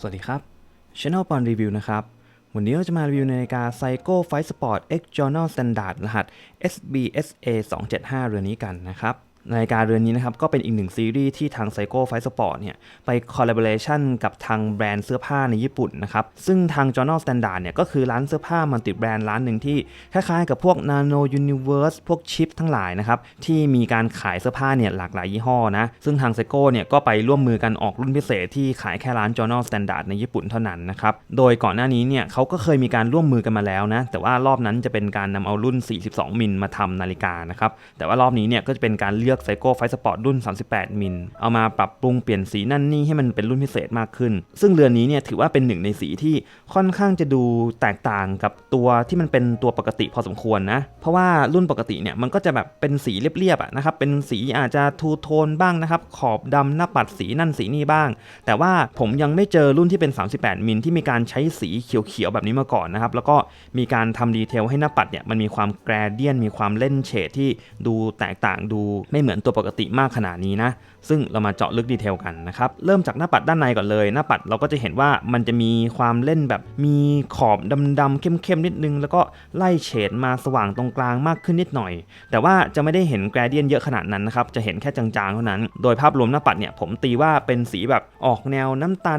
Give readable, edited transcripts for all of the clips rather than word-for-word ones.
สวัสดีครับ Channel ปอนรีวิวนะครับวันนี้เราจะมารีวิวนาฬิกา Seiko Fight Sport X Journal Standard รหัส SBSA 275เรือนนี้กันนะครับนาฬิกาเรือนนี้นะครับก็เป็นอีกหนึ่งซีรีส์ที่ทาง Seiko Fight Sport เนี่ยไปคอลลาบอเรชันกับทางแบรนด์เสื้อผ้าในญี่ปุ่นนะครับซึ่งทาง Journal Standard เนี่ยก็คือร้านเสื้อผ้ามัลติแบรนด์ร้านหนึ่งที่คล้ายๆกับพวก Nano Universe พวกชิปทั้งหลายนะครับที่มีการขายเสื้อผ้าเนี่ยหลากหลายยี่ห้อนะซึ่งทาง Seiko เนี่ยก็ไปร่วมมือกันออกรุ่นพิเศษที่ขายแค่ร้าน Journal Standard ในญี่ปุ่นเท่านั้นนะครับโดยก่อนหน้านี้เนี่ยเขาก็เคยมีการร่วมมือกันมาแล้วนะแต่ว่ารอบนั้นจะเป็นการนำเอารุ่น42มิลมาทำนาฬิกานะครับแต่ว่ารอบนี้เนี่ยก็จะเป็นการเลือก Seiko Fight Sport รุ่น38มิลเอามาปรับปรุงเปลี่ยนสีนั่นนี่ให้มันเป็นรุ่นพิเศษมากขึ้นซึ่งเรือนนี้เนี่ยถือว่าเป็นหนึ่งในสีที่ค่อนข้างจะดูแตกต่างกับตัวที่มันเป็นตัวปกติพอสมควรนะเพราะว่ารุ่นปกติเนี่ยมันก็จะแบบเป็นสีเรียบๆนะครับเป็นสีอาจจะทูโทนบ้างนะครับขอบดำหน้าปัดสีนั่นสีนี่บ้างแต่ว่าผมยังไม่เจอรุ่นที่เป็น38มิลที่มีการใช้สีเขียวๆแบบนี้มาก่อนนะครับแล้วก็มีการทำดีเทลให้หน้าปัดเนี่ยมันมีความแกรเดียนมีความเล่นเฉดที่ดูแตกต่างดูไม่เหมือนตัวปกติมากขนาดนี้นะซึ่งเรามาเจาะลึกดีเทลกันนะครับเริ่มจากหน้าปัดด้านในก่อนเลยหน้าปัดเราก็จะเห็นว่ามันจะมีความเล่นแบบมีขอบดำๆเข้มๆนิดนึงแล้วก็ไล่เฉดมาสว่างตรงกลางมากขึ้นนิดหน่อยแต่ว่าจะไม่ได้เห็นแกรเดียนเยอะขนาดนั้นนะครับจะเห็นแค่จางๆเท่านั้นโดยภาพรวมหน้าปัดเนี่ยผมตีว่าเป็นสีแบบออกแนวน้ำตา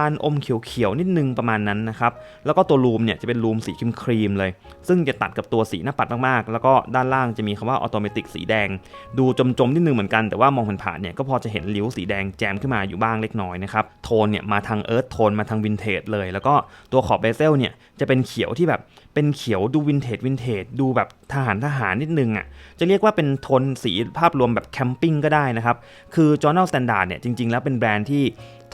ลอมเขียวๆนิดนึงประมาณนั้นนะครับแล้วก็ตัวลูมเนี่ยจะเป็นลูมสีครีมเลยซึ่งจะตัดกับตัวสีหน้าปัดมากๆแล้วก็ด้านล่างจะมีคำว่าออโตเมติกสีแดงดูจมๆนิดนึงเหมือนกันแต่ว่ามองผ่านๆเนี่ยก็พอจะเห็นริ้วสีแดงแจมขึ้นมาอยู่บ้างเล็กน้อยนะครับโทนเนี่ยมาทางเอิร์ธโทนมาทางวินเทจเลยแล้วก็ตัวขอบเบเซลเนี่ยจะเป็นเขียวที่แบบเป็นเขียวดูวินเทจดูแบบทหารนิดนึงอ่ะจะเรียกว่าเป็นโทนสีภาพรวมแบบแคมปิ้งก็ได้นะครับคือ Journal Standard เนี่ยจริงๆแล้วเป็นแบรนด์ที่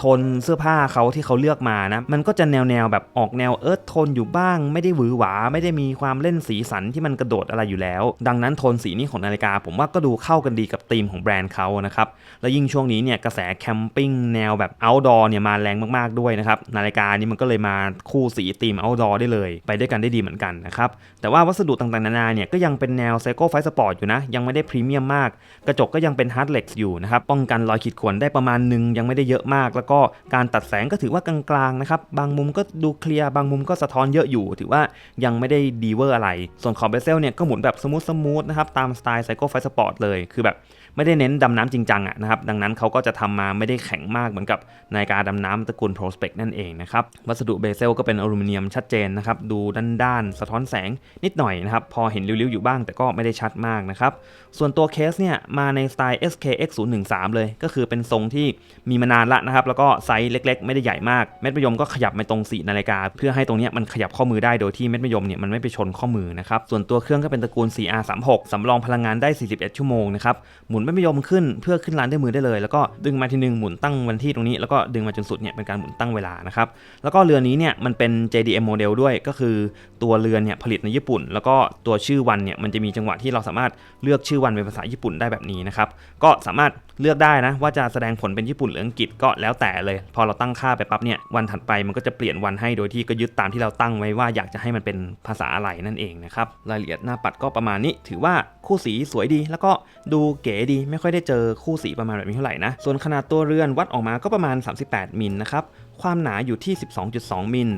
โทนเสื้อผ้าเขาที่เขาเลือกมานะมันก็จะแนวแบบออกแนวเอิร์ธโทนอยู่บ้างไม่ได้หวือหวาไม่ได้มีความเล่นสีสันที่มันกระโดดอะไรอยู่แล้วดังนั้นโทนสีนี้ของนาฬิกาผมว่าก็ดูเข้ากันดีกับธีมของแบรนด์เขานะครับและยิ่งช่วงนี้เนี่ยกระแสแคมปิ้งแนวแบบ outdoor เนี่ยมาแรงมากๆด้วยนะครับนาฬิกานี้มันก็เลยมาคู่สีธีม outdoor ได้เลยไปด้วยกันได้ดีเหมือนกันนะครับแต่ว่าวัสดุต่างๆนานาเนี่ยก็ยังเป็นแนว Seiko Fight Sport อยู่นะยังไม่ได้พรีเมียมมากกระจกก็ยังเป็น Hard Flex อยู่นะครับป้องกันรอยขีดข่วนได้ประมาณนึงยังไม่ได้เยอะมากแล้วก็การตัดแสงก็ถือว่ากลางๆนะครับบางมุมก็ดูเคลียร์บางมุมก็สะท้อนเยอะอยู่ถือว่ายังไม่ได้ดีเวอร์อะไรส่วนขอบเบเซลเนี่ยก็หมุนแบบสมูทนะครับตามสไตล์ Seiko Fight Sport เลยคือแบบไม่ได้เน้นดำน้ำจริงจังอะนะครับดังนั้นเขาก็จะทำมาไม่ได้แข็งมากเหมือนกับนาฬิกาดำน้ำตระกูล Prospect นั่นเองนะครับวัสดุเบเซลก็เป็นอลูมิเนียมชัดเจนนะครับดูด้านๆสะท้อนแสงนิดหน่อยนะครับพอเห็นริ้วๆอยู่บ้างแต่ก็ไม่ได้ชัดมากนะครับส่วนตัวเคสเนี่ยมาในสไตล์ SKX 013เลยก็คือเป็นทรงที่มีมานานละนะครับแล้วก็ไซส์เล็กๆไม่ได้ใหญ่มากเม็ดมะยมก็ขยับไปตรงสีนาฬิกาเพื่อให้ตรงนี้มันขยับข้อมือได้โดยที่เม็ดมะยมเนี่ยมันไม่ไปชนข้อมือนะครับส่วนตัวเครื่องก็เป็นตระกูล 4R36 สำรองพลังงานได้41ชั่วโมงนะครับหมุนเม็ดมะยมขึ้นเพื่อขึ้นลานด้วยมือได้เลยแล้วก็ดึงมาทีนึงหมุนตั้งวันที่ตรงนี้แล้วก็ดึงมาจนสุดเนี่ยเป็นการหมุนตั้งเวลานะครับแล้วก็เรือนนี้เนี่ยมันเป็น JDM โมเดลด้วยก็คือตัวเรือนเนี่ยผลิตในญี่ปุ่นแล้วก็ตัวชื่อวันเนี่ยมันจะมีจังหวะที่เราสามารถเลือกชื่อวันเป็นภาษาญี่ปุ่นได้แบบนี้นะครับก็สามารถเลือกได้นะว่าจะแสดงผลเป็นญี่ปุ่นหรืออังกฤษก็แล้วแต่เลยพอเราตั้งค่าไปปั๊บเนี่ยวันถัดไปมันก็จะเปลี่ยนวันให้โดยที่ก็ยึดตามที่เราตั้งไว้ว่าอยากจะให้มันเป็นภาษาอะไรนั่นเองนะครับรายละเอียดหน้าปัดก็ประมาณนี้ถือว่าคู่สีสวยดีแล้วก็ดูเก๋ดีไม่ค่อยได้เจอคู่สีประมาณแบบนี้เท่าไหร่นะส่วนขนาดตัวเรือนวัดออกมาก็ประมาณ38มิลนะครับความหนาอยู่ที่ 12.2 มิล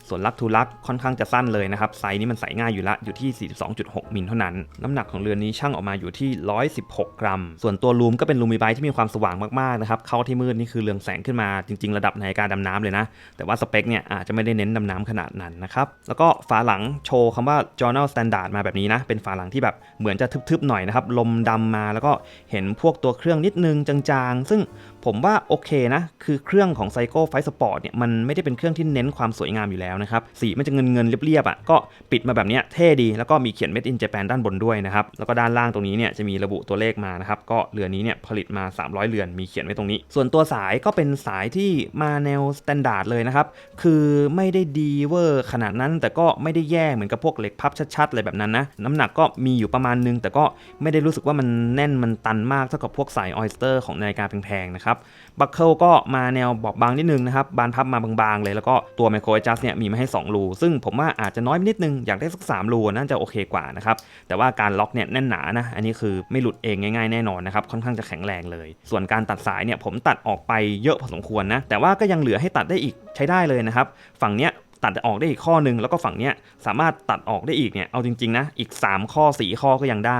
ส่วนลักทูลักค่อนข้างจะสั้นเลยนะครับไซส์นี้มันใส่ง่ายอยู่ละอยู่ที่ 42.6 มิลเท่านั้นน้ำหนักของเรือนนี้ชั่งออกมาอยู่ที่116กรัมส่วนตัวลูมก็เป็นลูมิไบต์ที่มีความสว่างมากๆนะครับเข้าที่มืดนี่คือเรืองแสงขึ้นมาจริงๆระดับนาฬิกาดำน้ำเลยนะแต่ว่าสเปคเนี่ยอาจจะไม่ได้เน้นดำน้ำขนาดนั้นนะครับแล้วก็ฝาหลังโชว์คำว่า Journal Standard มาแบบนี้นะเป็นฝาหลังที่แบบเหมือนจะทึบๆหน่อยนะครับลมดำมาแล้วก็เห็นพวกตัวเครื่องนิดนึงจางๆซึ่งผมว่าโอเคนะคือเครื่องของ Seiko Fight Sport เนี่ยมันไม่ได้เป็นเครื่องที่เน้นความสวยงามอยู่แล้วนะครับสีมันจะเงินเรียบๆอ่ะก็ปิดมาแบบนี้เท่ดีแล้วก็มีเขียน Made in Japan ด้านบนด้วยนะครับแล้วก็ด้านล่างตรงนี้เนี่ยจะมีระบุตัวเลขมานะครับก็เรือนนี้เนี่ยผลิตมา300เรือนมีเขียนไว้ตรงนี้ส่วนตัวสายก็เป็นสายที่มาแนว Standard เลยนะครับคือไม่ได้ดีเวอร์ขนาดนั้นแต่ก็ไม่ได้แย่เหมือนกับพวกเหล็กพับชัดๆอะไรแบบนั้นนะน้ำหนักก็มีอยู่ประมาณนึงแต่ก็ไม่ได้รู้สึกว่ามันแน่นมันตันมากเท่ากับพวกสาย Oyster ของนาฬิกาแพงๆนะครับ นะครับบัคเกิลก็มาแนวบอบบางนิดนึงนะครับบานพับมาบางๆเลยแล้วก็ตัว Micro Adjust เนี่ยมีมาให้2รูซึ่งผมว่าอาจจะน้อยนิดนึงอยากได้สัก3รูน่าจะโอเคกว่านะครับแต่ว่าการล็อกเนี่ยแน่นหนานะอันนี้คือไม่หลุดเองง่ายๆแน่นอนนะครับค่อนข้างจะแข็งแรงเลยส่วนการตัดสายเนี่ยผมตัดออกไปเยอะพอสมควรนะแต่ว่าก็ยังเหลือให้ตัดได้อีกใช้ได้เลยนะครับฝั่งเนี้ยตัดออกได้อีกข้อนึงแล้วก็ฝั่งเนี้ยสามารถตัดออกได้อีกเนี่ยเอาจริงๆนะอีก3ข้อ4ข้อก็ยังได้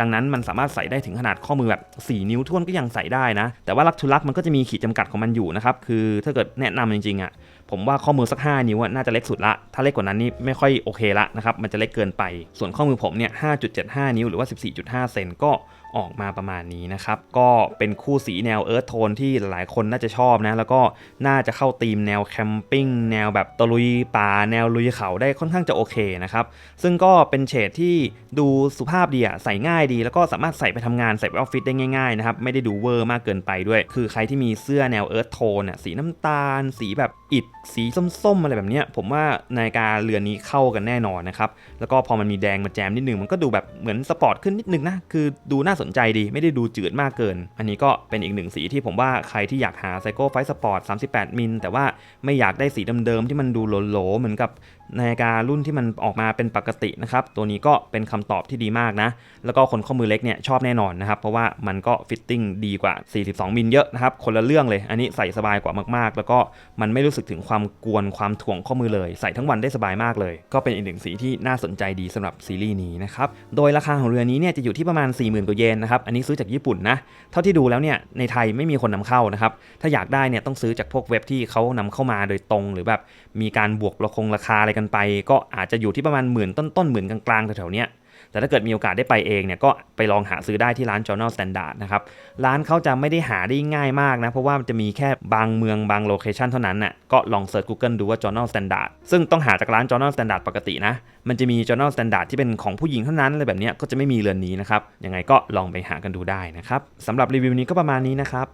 ดังนั้นมันสามารถใส่ได้ถึงขนาดข้อมือแบบ4นิ้วท่วนก็ยังใส่ได้นะแต่ว่าลักทุลักมันก็จะมีขีดจำกัดของมันอยู่นะครับคือถ้าเกิดแนะนำจริงๆอ่ะผมว่าข้อมือสัก5นิ้วน่าจะเล็กสุดละถ้าเล็กกว่านั้นนี่ไม่ค่อยโอเคละนะครับมันจะเล็กเกินไปส่วนข้อมือผมเนี่ย 5.75 นิ้วหรือว่า 14.5 เซนก็ออกมาประมาณนี้นะครับก็เป็นคู่สีแนวเอิร์ธโทนที่หลายคนน่าจะชอบนะแล้วก็น่าจะเข้าธีมแนวแคมปิ้งแนวแบบตะลุยป่าแนวลุยเขาได้ค่อนข้างจะโอเคนะครับซึ่งก็เป็นเฉดที่ดูสุภาพดีใส่ง่ายดีแล้วก็สามารถใส่ไปทำงานใส่ไปออฟฟิศได้ง่ายๆนะครับไม่ได้ดูเวอร์มากเกินไปด้วยคือใครที่มีเสื้อแนวเอิร์ธโทนสีน้ำตาลสีแบบอิฐสีส้มๆอะไรแบบนี้ผมว่านาฬิกาเรือนนี้เข้ากันแน่นอนนะครับแล้วก็พอมันมีแดงมาแจมนิดนึงมันก็ดูแบบเหมือนสปอร์ตขึ้นนิดนึงนะคือดูน่าสนใจดีไม่ได้ดูจืดมากเกินอันนี้ก็เป็นอีกหนึ่งสีที่ผมว่าใครที่อยากหา Seiko Fight Sport 38 มิลแต่ว่าไม่อยากได้สีเดิมๆที่มันดูโหลๆเหมือนกับนาฬิการุ่นที่มันออกมาเป็นปกตินะครับตัวนี้ก็เป็นคำตอบที่ดีมากนะแล้วก็คนข้อมือเล็กเนี่ยชอบแน่นอนนะครับเพราะว่ามันก็ฟิตติ้งดีกว่า42มิลเยอะนะครับคนละเรื่องเลยอันนี้ใส่สบายกว่ามากๆแล้วก็มันไม่รู้สึกถึงความกวนความถ่วงข้อมือเลยใส่ทั้งวันได้สบายมากเลยก็เป็นอีกหนึ่งสีที่น่าสนใจดีสำหรับซีรีส์นี้นะครับโดยราคาของเรือนี้เนี่ยจะอยู่ที่ประมาณ 40,000 กว่าเยนนะครับอันนี้ซื้อจากญี่ปุ่นนะเท่าที่ดูแล้วเนี่ยในไทยไม่มีคนนำเข้านะครับถ้าอยากได้เนี่ยต้องซื้อจากพวกเว็บที่เขานำเข้ามาโดยตรงหรือแบบมีการบวกราคาอะไรกันไปก็อาจจะอยู่ที่ประมาณหมื่นต้นๆหมื่นกลางๆแถวๆเนี้ยแต่ถ้าเกิดมีโอกาสได้ไปเองเนี่ยก็ไปลองหาซื้อได้ที่ร้าน Journal Standard นะครับร้านเขาจะไม่ได้หาได้ง่ายมากนะเพราะว่ามันจะมีแค่บางเมืองบางโลเคชันเท่านั้นน่ะก็ลองเสิร์ช Google ดูว่า Journal Standard ซึ่งต้องหาจากร้าน Journal Standard ปกตินะมันจะมี Journal Standard ที่เป็นของผู้หญิงเท่านั้นอะไรแบบนี้ก็จะไม่มีเรือนนี้นะครับยังไงก็ลองไปหากันดูได้นะครับสำหรับรีวิวนี้ก็ประมาณนี้นะครับ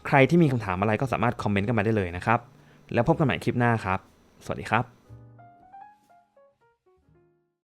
ใครที่มีคำถามอะไรก็สามารถคอมเมนต์กันมาได้เลยนะครับแล้วพบกันใหม่คลิปหน้าครับสวัสดีครับ